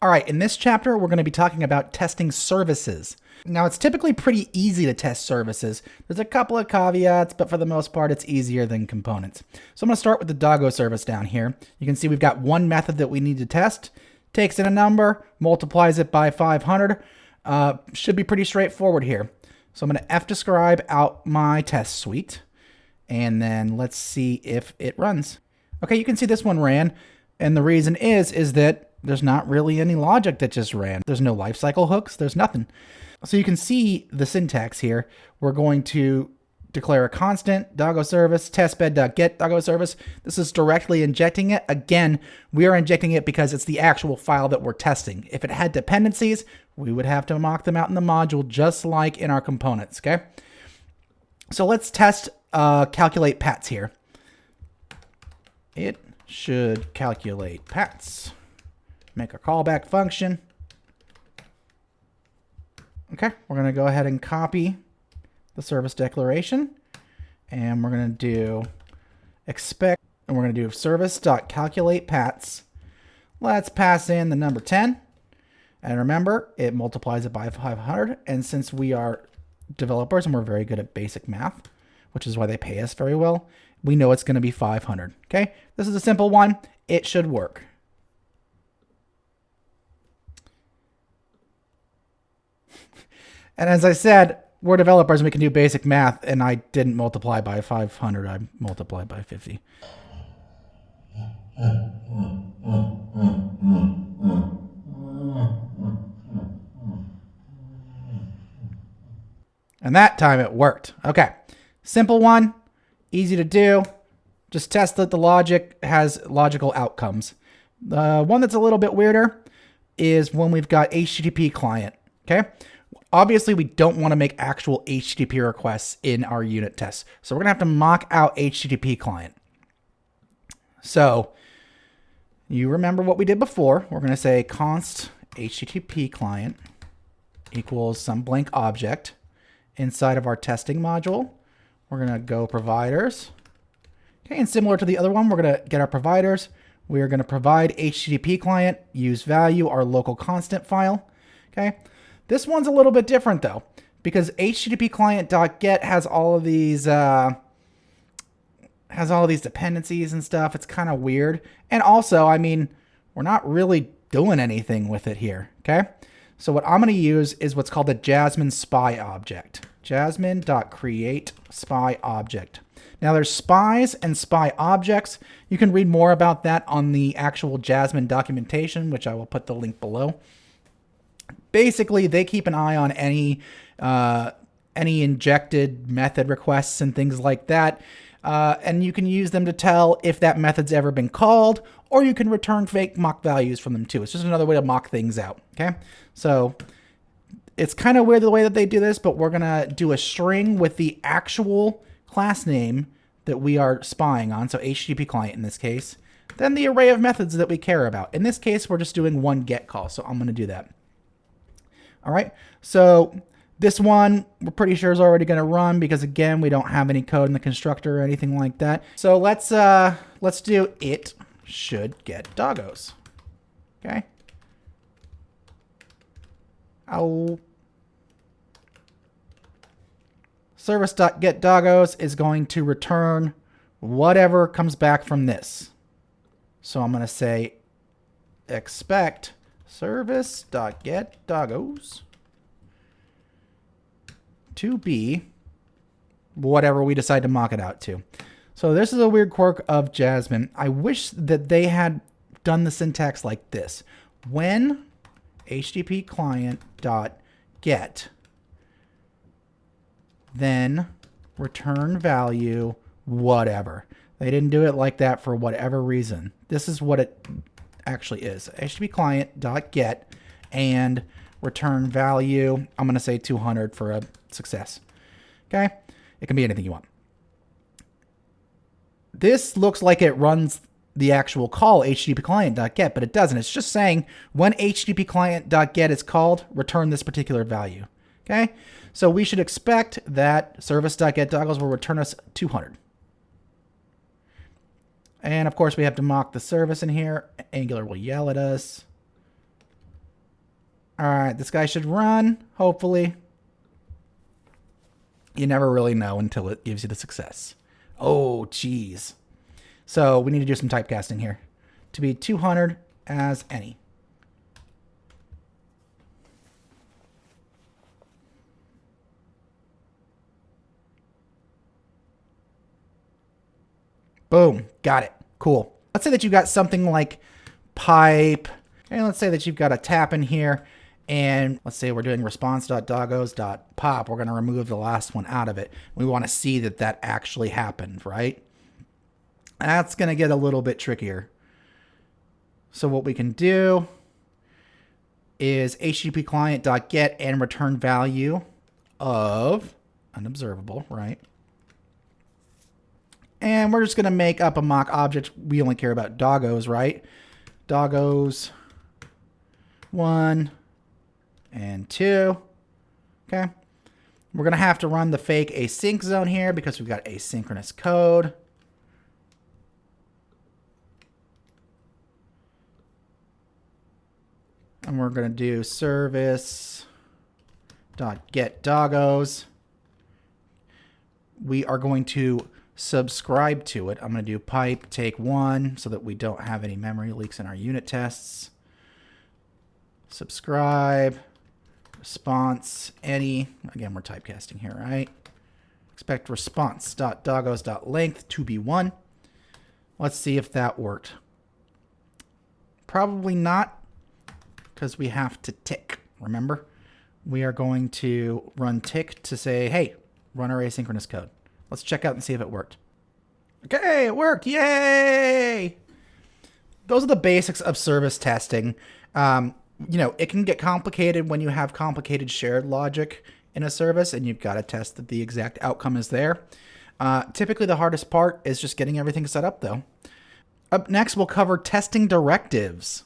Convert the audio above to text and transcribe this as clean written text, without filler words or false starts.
All right, in this chapter, we're going to be talking about testing services. Now, it's typically pretty easy to test services. There's a couple of caveats, but for the most part, it's easier than components. So I'm going to start with the doggo service down here. You can see we've got one method that we need to test. Takes in a number, multiplies it by 500. Should be pretty straightforward here. So I'm going to fdescribe out my test suite, and then let's see if it runs. Okay, you can see this one ran, and the reason is that there's not really any logic that just ran. There's no lifecycle hooks, there's nothing. So you can see the syntax here. We're going to declare a constant, doggo service, testbed.get doggo service. This is directly injecting it. Again, we are injecting it because it's the actual file that we're testing. If it had dependencies, we would have to mock them out in the module just like in our components, okay? So let's test calculate pats here. It should calculate pats. Make a callback function. Okay, we're going to go ahead and copy the service declaration, and we're going to do expect, and we're going to do service.calculatePats. Let's pass in the number 10, and remember, it multiplies it by 500, and since we are developers and we're very good at basic math, which is why they pay us very well, we know it's going to be 500, okay? This is a simple one. It should work. And as I said, we're developers and we can do basic math, and I didn't multiply by 500, I multiplied by 50. And that time it worked. Okay, simple one, easy to do. Just test that the logic has logical outcomes. The one that's a little bit weirder is when we've got HttpClient, okay? Obviously, we don't want to make actual HTTP requests in our unit tests. So we're going to have to mock out HttpClient. So you remember what we did before. We're going to say const HttpClient equals some blank object. Inside of our testing module, we're going to go providers. Okay, and similar to the other one, we're going to get our providers. We are going to provide HttpClient, use value, our local constant file. Okay. This one's a little bit different though, because HttpClient.get has all of these dependencies and stuff. It's kind of weird. And also, I mean, we're not really doing anything with it here. Okay. So what I'm going to use is what's called the Jasmine spy object. Jasmine.createSpyObject. Now there's spies and spy objects. You can read more about that on the actual Jasmine documentation, which I will put the link below. Basically, they keep an eye on any injected method requests and things like that. And you can use them to tell if that method's ever been called, or you can return fake mock values from them too. It's just another way to mock things out, okay? So it's kind of weird the way that they do this, but we're going to do a string with the actual class name that we are spying on, so HttpClient in this case, then the array of methods that we care about. In this case, we're just doing one get call, so I'm going to do that. All right, so this one we're pretty sure is already going to run because again we don't have any code in the constructor or anything like that. So let's do it should get doggos. Okay. Service.getDoggos is going to return whatever comes back from this. So I'm going to say expect service.getDoggos to be whatever we decide to mock it out to. So this is a weird quirk of Jasmine. I wish that they had done the syntax like this. When HttpClient.get, then return value whatever. They didn't do it like that for whatever reason. This is what it actually is. HttpClient.get and return value. I'm going to say 200 for a success. Okay. It can be anything you want. This looks like it runs the actual call HttpClient.get, but it doesn't. It's just saying when HttpClient.get is called, return this particular value. Okay. So we should expect that service.getDoggos will return us 200. And of course we have to mock the service in here. Angular will yell at us. All right, this guy should run, hopefully. You never really know until it gives you the success. Oh, geez. So we need to do some typecasting here. To be 200 as any. Boom. Got it. Cool. Let's say that you've got something like pipe. And let's say that you've got a tap in here. And let's say we're doing response.doggos.pop. We're going to remove the last one out of it. We want to see that that actually happened, right? That's going to get a little bit trickier. So what we can do is HttpClient.get and return value of unobservable, right? And we're just going to make up a mock object. We only care about doggos, right? Doggos 1 and 2. Okay. We're going to have to run the fake async zone here because we've got asynchronous code. And we're going to do service.getDoggos. We are going to subscribe to it. I'm going to do pipe take 1 so that we don't have any memory leaks in our unit tests. Subscribe, response, any. Again, we're typecasting here, right? Expect response.doggos.length to be 1. Let's see if that worked. Probably not, because we have to tick. Remember, we are going to run tick to say, hey, run our asynchronous code. Let's check out and see if it worked. Okay, it worked. Yay! Those are the basics of service testing. You know, it can get complicated when you have complicated shared logic in a service and you've got to test that the exact outcome is there. Typically, the hardest part is just getting everything set up, though. Up next, we'll cover testing directives.